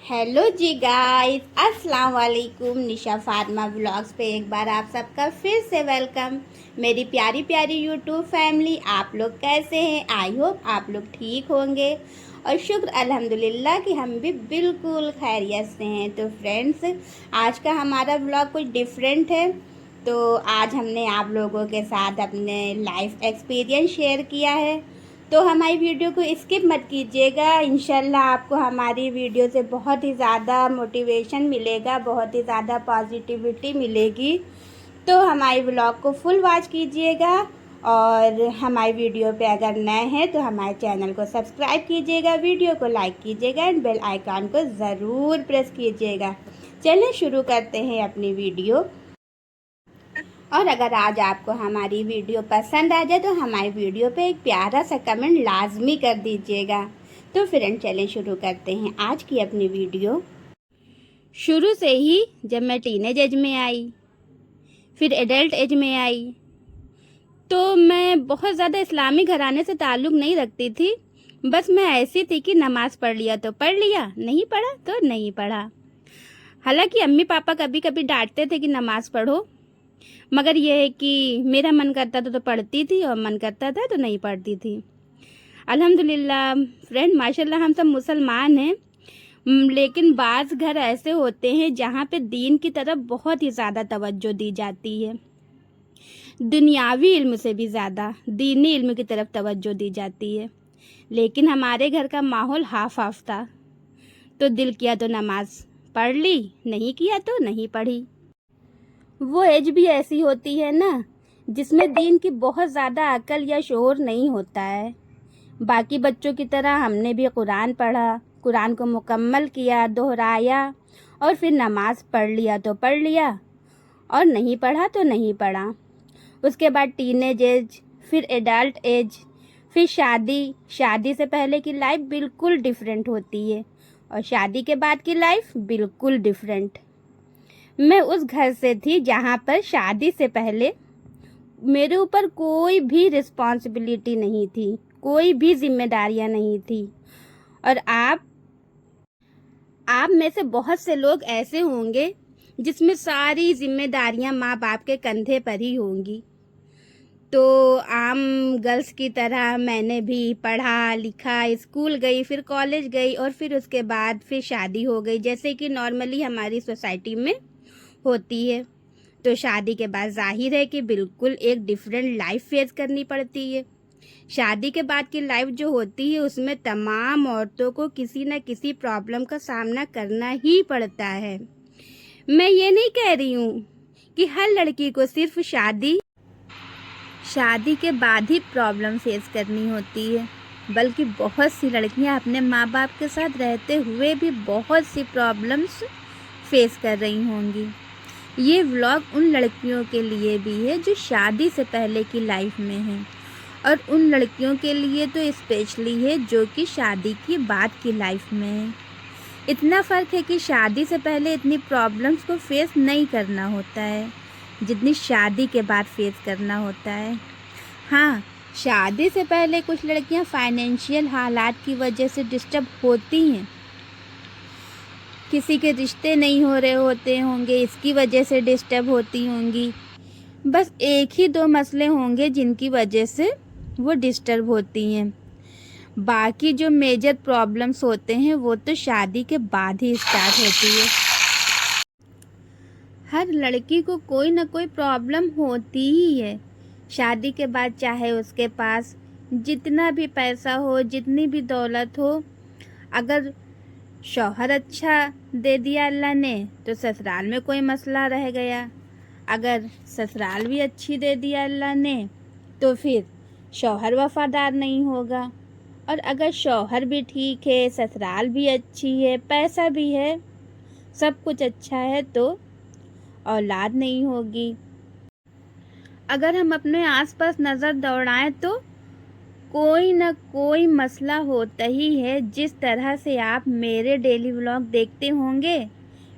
Hello जी guys, अस्सलाम वालेकुम। निशा Fatima vlogs पे एक बार आप सबका फिर से वेलकम। मेरी प्यारी प्यारी यूट्यूब फैमिली, आप लोग कैसे हैं? आई होप आप लोग ठीक होंगे और शुक्र अल्हम्दुलिल्लाह कि हम भी बिल्कुल खैरियत से हैं। तो फ्रेंड्स, आज का हमारा व्लॉग कुछ डिफरेंट है। तो आज हमने आप लोगों के साथ अपने लाइफ एक्सपीरियंस शेयर किया है। तो हमारी वीडियो को स्किप मत कीजिएगा। इंशाल्लाह आपको हमारी वीडियो से बहुत ही ज़्यादा मोटिवेशन मिलेगा, बहुत ही ज़्यादा पॉजिटिविटी मिलेगी। तो हमारी व्लॉग को फुल वॉच कीजिएगा और हमारी वीडियो पे अगर नए हैं तो हमारे चैनल को सब्सक्राइब कीजिएगा, वीडियो को लाइक कीजिएगा एंड बेल आइकॉन को ज़रूर प्रेस कीजिएगा। चलिए शुरू करते हैं अपनी वीडियो। और अगर आज आपको हमारी वीडियो पसंद आ जाए तो हमारी वीडियो पे एक प्यारा सा कमेंट लाजमी कर दीजिएगा। तो फ्रेंड, चलें शुरू करते हैं आज की अपनी वीडियो। शुरू से ही जब मैं टीनेज एज में आई, फिर एडल्ट एज में आई, तो मैं बहुत ज़्यादा इस्लामी घराने से ताल्लुक़ नहीं रखती थी। बस मैं ऐसी थी कि नमाज़ पढ़ लिया तो पढ़ लिया, नहीं पढ़ा तो नहीं पढ़ा। हालांकि अम्मी पापा कभी कभी डांटते थे कि नमाज़ पढ़ो, मगर यह है कि मेरा मन करता था तो पढ़ती थी और मन करता था तो नहीं पढ़ती थी। अल्हम्दुलिल्लाह फ्रेंड, माशाल्लाह हम सब मुसलमान हैं, लेकिन बाज़ घर ऐसे होते हैं जहाँ पे दीन की तरफ बहुत ही ज़्यादा तवज्जो दी जाती है। दुनियावी इल्म से भी ज़्यादा दीनी इल्म की तरफ तवज्जो दी जाती है। लेकिन हमारे घर का माहौल हाफ हाफ था। तो दिल किया तो नमाज पढ़ ली, नहीं किया तो नहीं पढ़ी। वो एज भी ऐसी होती है ना, जिसमें दीन की बहुत ज़्यादा अकल या शोर नहीं होता है। बाकी बच्चों की तरह हमने भी कुरान पढ़ा, कुरान को मुकम्मल किया, दोहराया और फिर नमाज पढ़ लिया तो पढ़ लिया और नहीं पढ़ा तो नहीं पढ़ा। उसके बाद टीनेज एज, फिर एडल्ट एज, फिर शादी। शादी से पहले की लाइफ बिल्कुल डिफरेंट होती है और शादी के बाद की लाइफ बिल्कुल डिफरेंट। मैं उस घर से थी जहाँ पर शादी से पहले मेरे ऊपर कोई भी रिस्पॉन्सिबिलिटी नहीं थी, कोई भी जिम्मेदारियाँ नहीं थी। और आप में से बहुत से लोग ऐसे होंगे जिसमें सारी जिम्मेदारियाँ माँ बाप के कंधे पर ही होंगी। तो आम गर्ल्स की तरह मैंने भी पढ़ा लिखा, स्कूल गई, फिर कॉलेज गई और फिर उसके बाद फिर शादी हो गई, जैसे कि नॉर्मली हमारी सोसाइटी में होती है। तो शादी के बाद जाहिर है कि बिल्कुल एक डिफरेंट लाइफ फेस करनी पड़ती है। शादी के बाद की लाइफ जो होती है उसमें तमाम औरतों को किसी न किसी प्रॉब्लम का सामना करना ही पड़ता है। मैं ये नहीं कह रही हूँ कि हर लड़की को सिर्फ शादी के बाद ही प्रॉब्लम फेस करनी होती है, बल्कि बहुत सी लड़कियाँ अपने माँ बाप के साथ रहते हुए भी बहुत सी प्रॉब्लम्स फेस कर रही होंगी। ये व्लॉग उन लड़कियों के लिए भी है जो शादी से पहले की लाइफ में हैं, और उन लड़कियों के लिए तो स्पेशली है जो कि शादी की बाद की लाइफ में है। इतना फ़र्क है कि शादी से पहले इतनी प्रॉब्लम्स को फेस नहीं करना होता है जितनी शादी के बाद फेस करना होता है। हाँ, शादी से पहले कुछ लड़कियां फाइनेंशियल हालात की वजह से डिस्टर्ब होती हैं, किसी के रिश्ते नहीं हो रहे होते होंगे, इसकी वजह से डिस्टर्ब होती होंगी। बस एक ही दो मसले होंगे जिनकी वजह से वो डिस्टर्ब होती हैं। बाकी जो मेजर प्रॉब्लम्स होते हैं वो तो शादी के बाद ही स्टार्ट होती है। हर लड़की को कोई ना कोई प्रॉब्लम होती ही है शादी के बाद, चाहे उसके पास जितना भी पैसा हो, जितनी भी दौलत हो। अगर शौहर अच्छा दे दिया अल्लाह ने तो ससुराल में कोई मसला रह गया, अगर ससुराल भी अच्छी दे दिया अल्लाह ने तो फिर शौहर वफादार नहीं होगा, और अगर शौहर भी ठीक है, ससुराल भी अच्छी है, पैसा भी है, सब कुछ अच्छा है, तो औलाद नहीं होगी। अगर हम अपने आसपास नज़र दौड़ाएं तो कोई ना कोई मसला होता ही है। जिस तरह से आप मेरे डेली व्लॉग देखते होंगे,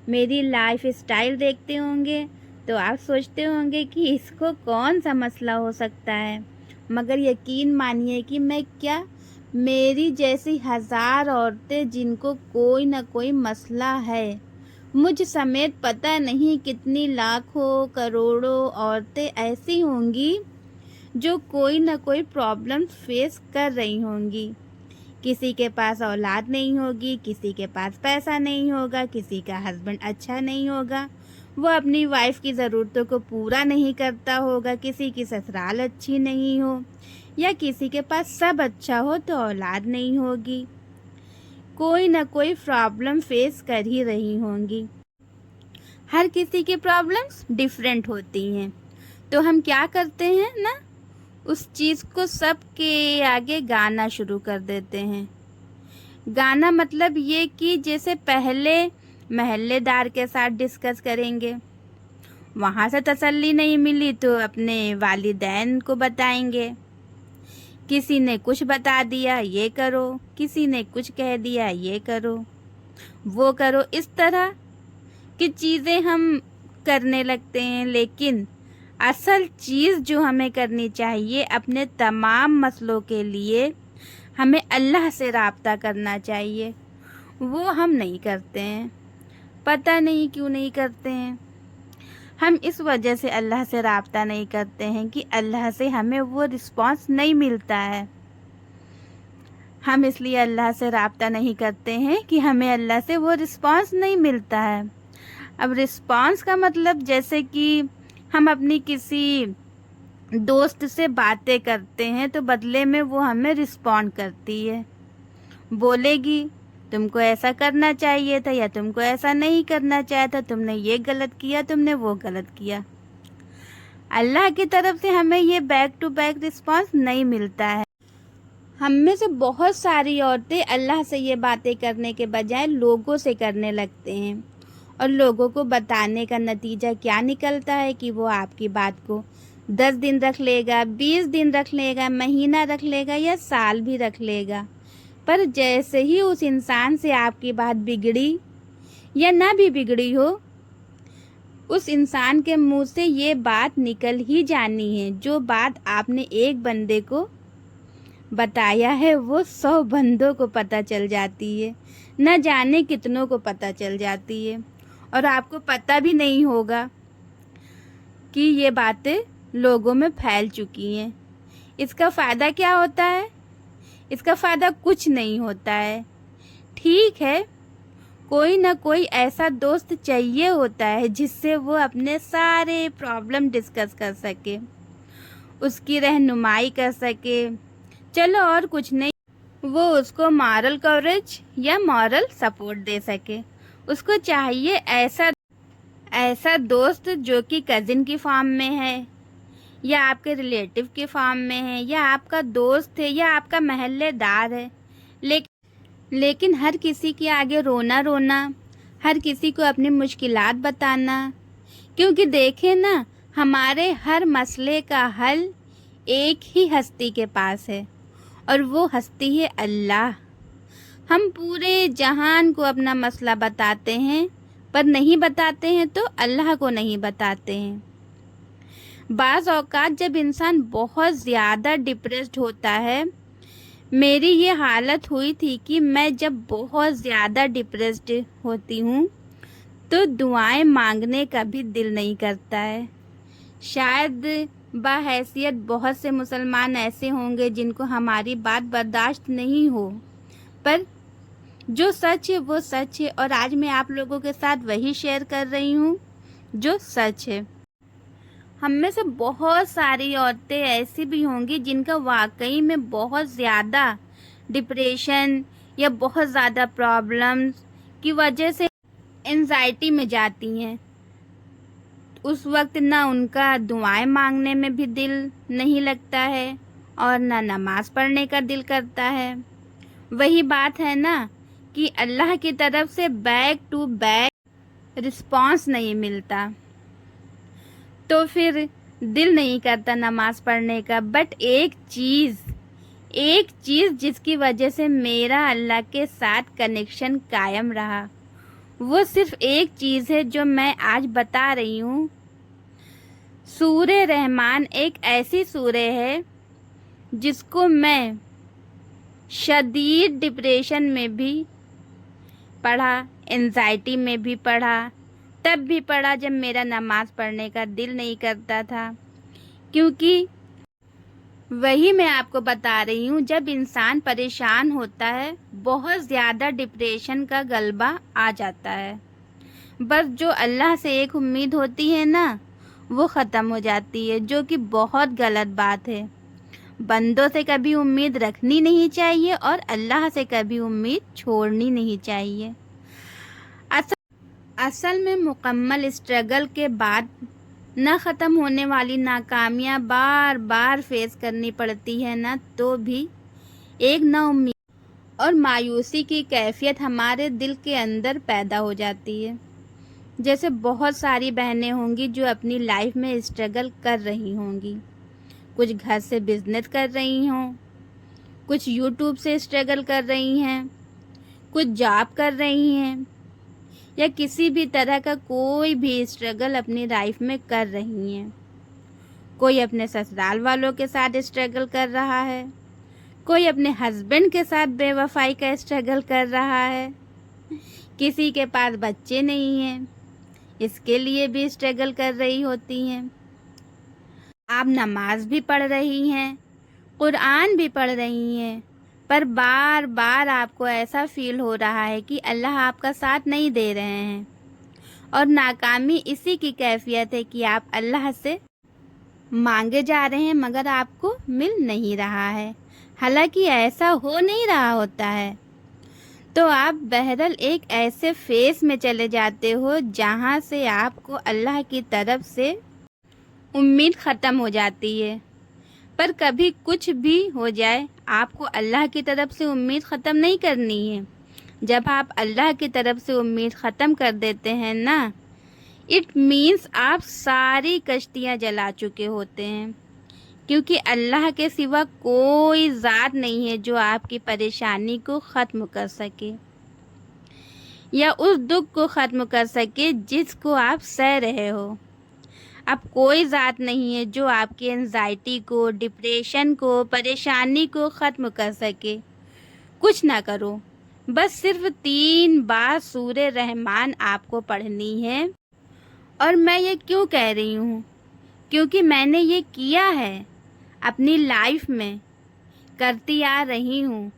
मेरी लाइफ स्टाइल देखते होंगे, तो आप सोचते होंगे कि इसको कौन सा मसला हो सकता है, मगर यकीन मानिए कि मैं क्या मेरी जैसी हजार औरतें जिनको कोई ना कोई मसला है, मुझ समेत पता नहीं कितनी लाखों करोड़ों औरतें ऐसी होंगी जो कोई ना कोई प्रॉब्लम फेस कर रही होंगी। किसी के पास औलाद नहीं होगी, किसी के पास पैसा नहीं होगा, किसी का हस्बैंड अच्छा नहीं होगा, वो अपनी वाइफ की ज़रूरतों को पूरा नहीं करता होगा, किसी की ससुराल अच्छी नहीं हो, या किसी के पास सब अच्छा हो तो औलाद नहीं होगी। कोई ना कोई प्रॉब्लम फेस कर ही रही होंगी। हर किसी की प्रॉब्लम्स डिफरेंट होती हैं, तो हम क्या करते हैं ना, उस चीज़ को सबके आगे गाना शुरू कर देते हैं। गाना मतलब ये कि जैसे पहले महल्लेदार के साथ डिस्कस करेंगे, वहाँ से तसल्ली नहीं मिली तो अपने वालिदैन को बताएंगे, किसी ने कुछ बता दिया ये करो, किसी ने कुछ कह दिया ये करो वो करो, इस तरह की चीज़ें हम करने लगते हैं। लेकिन असल चीज़ जो हमें करनी चाहिए, अपने तमाम मसलों के लिए हमें अल्लाह से राब्ता करना चाहिए, वो हम नहीं करते हैं। पता नहीं क्यों नहीं करते हैं। हम इस वजह से अल्लाह से राब्ता नहीं करते हैं कि अल्लाह से हमें वो रिस्पांस नहीं मिलता है। हम इसलिए अल्लाह से राब्ता नहीं करते हैं कि हमें अल्लाह से वो रिस्पांस नहीं मिलता है। अब रिस्पांस का मतलब जैसे कि हम अपनी किसी दोस्त से बातें करते हैं तो बदले में वो हमें रिस्पॉन्ड करती है, बोलेगी तुमको ऐसा करना चाहिए था या तुमको ऐसा नहीं करना चाहिए था, तुमने ये गलत किया, तुमने वो गलत किया। अल्लाह की तरफ से हमें ये बैक टू बैक रिस्पॉन्स नहीं मिलता है। हम में से बहुत सारी औरतें अल्लाह से ये बातें करने के बजाय लोगों से करने लगते हैं, और लोगों को बताने का नतीजा क्या निकलता है कि वो आपकी बात को 10 दिन रख लेगा, 20 दिन रख लेगा, महीना रख लेगा या साल भी रख लेगा, पर जैसे ही उस इंसान से आपकी बात बिगड़ी या ना भी बिगड़ी हो, उस इंसान के मुंह से ये बात निकल ही जानी है। जो बात आपने एक बंदे को बताया है वो 100 बंदों को पता चल जाती है, न जाने कितनों को पता चल जाती है, और आपको पता भी नहीं होगा कि ये बातें लोगों में फैल चुकी हैं। इसका फ़ायदा क्या होता है? इसका फ़ायदा कुछ नहीं होता है। ठीक है, कोई ना कोई ऐसा दोस्त चाहिए होता है जिससे वो अपने सारे प्रॉब्लम डिस्कस कर सके, उसकी रहनुमाई कर सके, चलो और कुछ नहीं, वो उसको मॉरल कवरेज या मॉरल सपोर्ट दे सके। उसको चाहिए ऐसा दोस्त जो कि कज़िन की फॉर्म में है, या आपके रिलेटिव के फॉर्म में है, या आपका दोस्त है, या आपका महल्लेदार है। लेकिन हर किसी के आगे रोना, हर किसी को अपनी मुश्किलात बताना, क्योंकि देखें ना, हमारे हर मसले का हल एक ही हस्ती के पास है, और वो हस्ती है अल्लाह। हम पूरे जहान को अपना मसला बताते हैं, पर नहीं बताते हैं तो अल्लाह को नहीं बताते हैं। बाज़ औक़ात जब इंसान बहुत ज़्यादा डिप्रेस्ड होता है, मेरी ये हालत हुई थी कि मैं जब बहुत ज़्यादा डिप्रेस्ड होती हूँ तो दुआएं मांगने का भी दिल नहीं करता है। शायद बाहैसियत बहुत से मुसलमान ऐसे होंगे जिनको हमारी बात बर्दाश्त नहीं हो, पर जो सच है वो सच है, और आज मैं आप लोगों के साथ वही शेयर कर रही हूँ जो सच है। हम में से बहुत सारी औरतें ऐसी भी होंगी जिनका वाकई में बहुत ज़्यादा डिप्रेशन या बहुत ज़्यादा प्रॉब्लम्स की वजह से एंजाइटी में जाती हैं। उस वक्त ना उनका दुआएं मांगने में भी दिल नहीं लगता है, और ना नमाज पढ़ने का दिल करता है। वही बात है ना कि अल्लाह की तरफ से बैक टू बैक रिस्पांस नहीं मिलता, तो फिर दिल नहीं करता नमाज पढ़ने का। बट एक चीज़ जिसकी वजह से मेरा अल्लाह के साथ कनेक्शन कायम रहा, वो सिर्फ एक चीज़ है जो मैं आज बता रही हूँ। सूरे रहमान एक ऐसी सूरे है जिसको मैं شدید ڈپریشن میں بھی پڑھا، انزائٹی میں بھی پڑھا، تب بھی پڑھا جب میرا نماز پڑھنے کا دل نہیں کرتا تھا، کیونکہ وہی میں آپ کو بتا رہی ہوں، جب انسان پریشان ہوتا ہے بہت زیادہ ڈپریشن کا غلبہ آ جاتا ہے، بس جو اللہ سے ایک امید ہوتی ہے نا وہ ختم ہو جاتی ہے، جو کہ بہت غلط بات ہے۔ بندوں سے کبھی امید رکھنی نہیں چاہیے اور اللہ سے کبھی امید چھوڑنی نہیں چاہیے۔ اصل میں مکمل اسٹرگل کے بعد نہ ختم ہونے والی ناکامیاں بار بار فیس کرنی پڑتی ہے نا، تو بھی ایک نا امید اور مایوسی کی کیفیت ہمارے دل کے اندر پیدا ہو جاتی ہے۔ جیسے بہت ساری بہنیں ہوں گی جو اپنی لائف میں اسٹرگل کر رہی ہوں گی، کچھ گھر سے بزنس کر رہی ہوں، کچھ یوٹیوب سے اسٹرگل کر رہی ہیں، کچھ جاب کر رہی ہیں، یا کسی بھی طرح کا کوئی بھی اسٹرگل اپنی لائف میں کر رہی ہیں۔ کوئی اپنے سسرال والوں کے ساتھ اسٹرگل کر رہا ہے، کوئی اپنے ہسبینڈ کے ساتھ بے وفائی کا اسٹرگل کر رہا ہے، کسی کے پاس بچے نہیں ہیں، اس کے لیے بھی اسٹرگل کر رہی ہوتی ہیں۔ آپ نماز بھی پڑھ رہی ہیں، قرآن بھی پڑھ رہی ہیں، پر بار بار آپ کو ایسا فیل ہو رہا ہے کہ اللہ آپ کا ساتھ نہیں دے رہے ہیں، اور ناکامی اسی کی کیفیت ہے کہ آپ اللہ سے مانگے جا رہے ہیں مگر آپ کو مل نہیں رہا ہے، حالانکہ ایسا ہو نہیں رہا ہوتا ہے۔ تو آپ بہرحال ایک ایسے فیز میں چلے جاتے ہو جہاں سے آپ کو اللہ کی طرف سے امید ختم ہو جاتی ہے۔ پر کبھی کچھ بھی ہو جائے آپ کو اللہ کی طرف سے امید ختم نہیں کرنی ہے۔ جب آپ اللہ کی طرف سے امید ختم کر دیتے ہیں نا، اٹ مینس آپ ساری کشتیاں جلا چکے ہوتے ہیں، کیونکہ اللہ کے سوا کوئی ذات نہیں ہے جو آپ کی پریشانی کو ختم کر سکے یا اس دکھ کو ختم کر سکے جس کو آپ سہ رہے ہو۔ اب کوئی ذات نہیں ہے جو آپ کی انزائٹی کو، ڈپریشن کو، پریشانی کو ختم کر سکے۔ کچھ نہ کرو، بس صرف 3 بار سورہ رحمان آپ کو پڑھنی ہے۔ اور میں یہ کیوں کہہ رہی ہوں؟ کیونکہ میں نے یہ کیا ہے اپنی لائف میں، کرتی آ رہی ہوں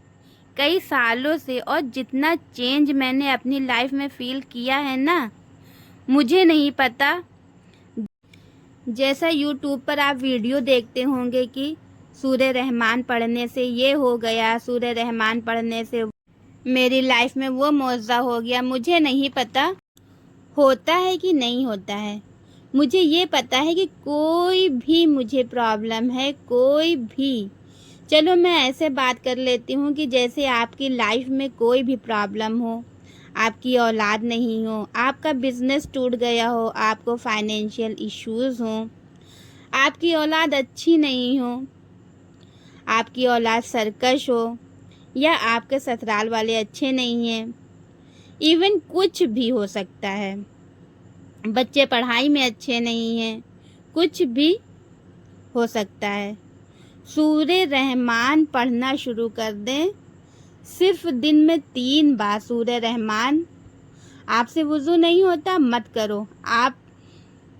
کئی سالوں سے، اور جتنا چینج میں نے اپنی لائف میں فیل کیا ہے نا، مجھے نہیں پتا۔ جیسا یوٹیوب پر آپ ویڈیو دیکھتے ہوں گے کہ سورہ رحمان پڑھنے سے یہ ہو گیا، سورہ رحمان پڑھنے سے میری لائف میں وہ معجزہ ہو گیا، مجھے نہیں پتا ہوتا ہے کہ نہیں ہوتا ہے۔ مجھے یہ پتا ہے کہ کوئی بھی مجھے پرابلم ہے، کوئی بھی، چلو میں ایسے بات کر لیتی ہوں کہ جیسے آپ کی لائف میں کوئی بھی پرابلم ہو، آپ کی اولاد نہیں ہو، آپ کا بزنس ٹوٹ گیا ہو، آپ کو فائنینشیل ایشوز ہوں، آپ کی اولاد اچھی نہیں ہو، آپ کی اولاد سرکش ہو، یا آپ کے سسرال والے اچھے نہیں ہیں، ایون کچھ بھی ہو سکتا ہے، بچے پڑھائی میں اچھے نہیں ہیں، کچھ بھی ہو سکتا ہے۔ سورہ رحمان پڑھنا شروع کر دیں، صرف دن میں 3 بار سورہ رحمان۔ آپ سے وضو نہیں ہوتا مت کرو، آپ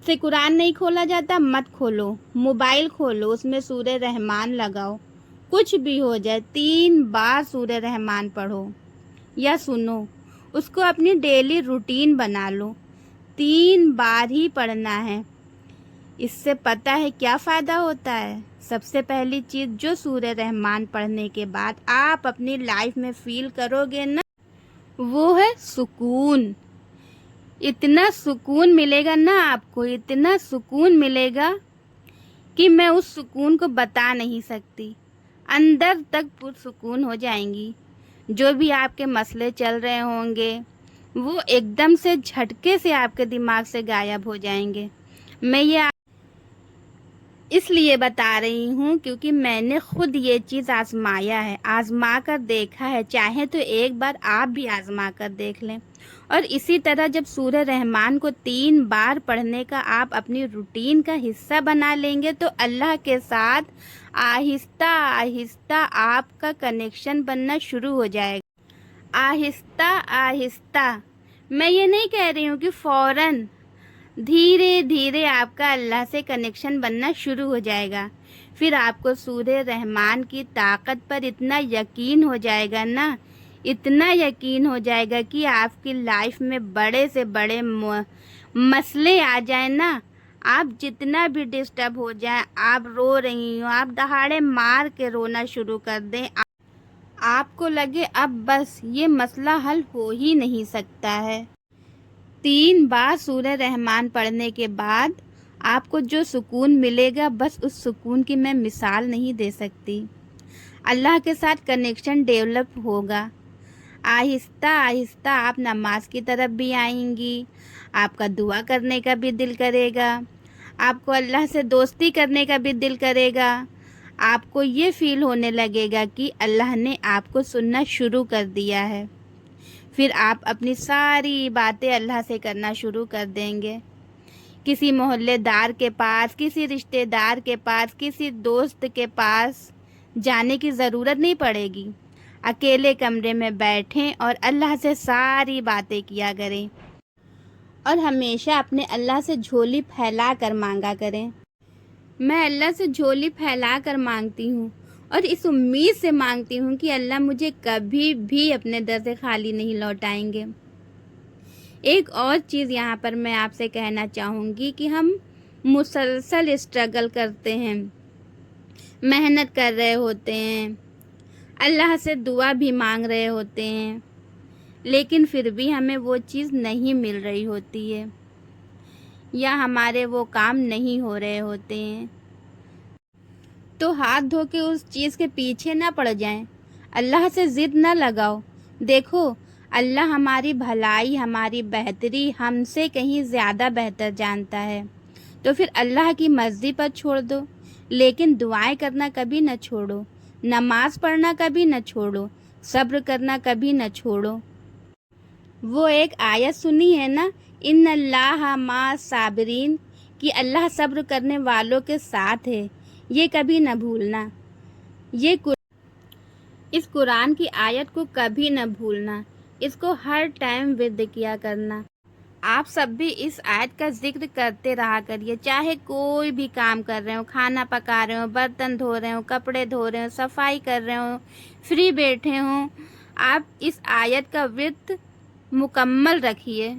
سے قرآن نہیں کھولا جاتا مت کھولو، موبائل کھولو، اس میں سورہ رحمان لگاؤ، کچھ بھی ہو جائے 3 بار سورہ رحمان پڑھو یا سنو، اس کو اپنی ڈیلی روٹین بنا لو، 3 بار ہی پڑھنا ہے۔ اس سے پتہ ہے کیا فائدہ ہوتا ہے؟ سب سے پہلی چیز جو سورہ رحمان پڑھنے کے بعد آپ اپنی لائف میں فیل کرو گے نا، وہ ہے سکون۔ اتنا سکون ملے گا نا آپ کو، اتنا سکون ملے گا کہ میں اس سکون کو بتا نہیں سکتی، اندر تک پرسکون ہو جائیں گی۔ جو بھی آپ کے مسئلے چل رہے ہوں گے وہ ایک دم سے جھٹکے سے آپ کے دماغ سے غائب ہو جائیں گے۔ میں یہ اس لیے بتا رہی ہوں کیونکہ میں نے خود یہ چیز آزمایا ہے، آزما کر دیکھا ہے، چاہے تو ایک بار آپ بھی آزما کر دیکھ لیں۔ اور اسی طرح جب سورہ رحمان کو 3 بار پڑھنے کا آپ اپنی روٹین کا حصہ بنا لیں گے تو اللہ کے ساتھ آہستہ آہستہ آپ کا کنیکشن بننا شروع ہو جائے گا۔ آہستہ آہستہ، میں یہ نہیں کہہ رہی ہوں کہ فوراً، دھیرے دھیرے آپ کا اللہ سے کنیکشن بننا شروع ہو جائے گا۔ پھر آپ کو سورہ رحمان کی طاقت پر اتنا یقین ہو جائے گا نا، اتنا یقین ہو جائے گا کہ آپ کی لائف میں بڑے سے بڑے مسئلے آ جائیں نا، آپ جتنا بھی ڈسٹرب ہو جائیں، آپ رو رہی ہوں، آپ دہاڑے مار کے رونا شروع کر دیں، آپ کو لگے اب بس یہ مسئلہ حل ہو ہی نہیں سکتا ہے۔ 3 بار سورہ رحمان پڑھنے کے بعد آپ کو جو سکون ملے گا، بس اس سکون کی میں مثال نہیں دے سکتی۔ اللہ کے ساتھ کنیکشن ڈیولپ ہوگا، آہستہ آہستہ آپ نماز کی طرف بھی آئیں گی، آپ کا دعا کرنے کا بھی دل کرے گا، آپ کو اللہ سے دوستی کرنے کا بھی دل کرے گا، آپ کو یہ فیل ہونے لگے گا کہ اللہ نے آپ کو سننا شروع کر دیا ہے۔ پھر آپ اپنی ساری باتیں اللہ سے کرنا شروع کر دیں گے۔ کسی محلے دار کے پاس، کسی رشتہ دار کے پاس، کسی دوست کے پاس جانے کی ضرورت نہیں پڑے گی۔ اکیلے کمرے میں بیٹھیں اور اللہ سے ساری باتیں کیا کریں، اور ہمیشہ اپنے اللہ سے جھولی پھیلا کر مانگا کریں۔ میں اللہ سے جھولی پھیلا کر مانگتی ہوں اور اس امید سے مانگتی ہوں کہ اللہ مجھے کبھی بھی اپنے در سے خالی نہیں لوٹائیں گے۔ ایک اور چیز یہاں پر میں آپ سے کہنا چاہوں گی کہ ہم مسلسل اسٹرگل کرتے ہیں، محنت کر رہے ہوتے ہیں، اللہ سے دعا بھی مانگ رہے ہوتے ہیں، لیکن پھر بھی ہمیں وہ چیز نہیں مل رہی ہوتی ہے، یا ہمارے وہ کام نہیں ہو رہے ہوتے ہیں، تو ہاتھ دھو کے اس چیز کے پیچھے نہ پڑ جائیں، اللہ سے ضد نہ لگاؤ۔ دیکھو، اللہ ہماری بھلائی، ہماری بہتری ہم سے کہیں زیادہ بہتر جانتا ہے، تو پھر اللہ کی مرضی پر چھوڑ دو، لیکن دعائیں کرنا کبھی نہ چھوڑو، نماز پڑھنا کبھی نہ چھوڑو، صبر کرنا کبھی نہ چھوڑو۔ وہ ایک آیت سنی ہے نا، ان اللہ مع الصابرین، کہ اللہ صبر کرنے والوں کے ساتھ ہے، یہ کبھی نہ بھولنا۔ اس قرآن کی آیت کو کبھی نہ بھولنا، اس کو ہر ٹائم ورد کیا کرنا۔ آپ سب بھی اس آیت کا ذکر کرتے رہا کریے، چاہے کوئی بھی کام کر رہے ہوں، کھانا پکا رہے ہوں، برتن دھو رہے ہوں، کپڑے دھو رہے ہوں، صفائی کر رہے ہوں، فری بیٹھے ہوں، آپ اس آیت کا ورد مکمل رکھیے۔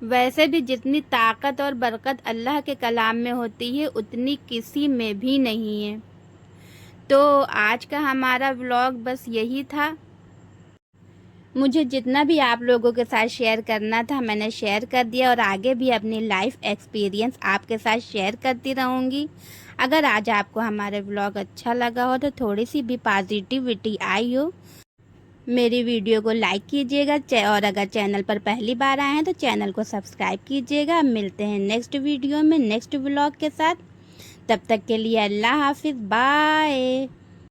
ویسے بھی جتنی طاقت اور برکت اللہ کے کلام میں ہوتی ہے، اتنی کسی میں بھی نہیں ہے۔ تو آج کا ہمارا ولاگ بس یہی تھا۔ مجھے جتنا بھی آپ لوگوں کے ساتھ شیئر کرنا تھا میں نے شیئر کر دیا، اور آگے بھی اپنی لائف ایکسپیرینس آپ کے ساتھ شیئر کرتی رہوں گی۔ اگر آج آپ کو ہمارے ولاگ اچھا لگا ہو تو تھوڑی سی بھی پازیٹیوٹی آئی ہو، میری ویڈیو کو لائک کیجیے گا، اور اگر چینل پر پہلی بار آئے ہیں تو چینل کو سبسکرائب کیجیے گا۔ ملتے ہیں نیکسٹ ویڈیو میں نیکسٹ ولاگ کے ساتھ، تب تک کے لیے اللہ حافظ، بائے۔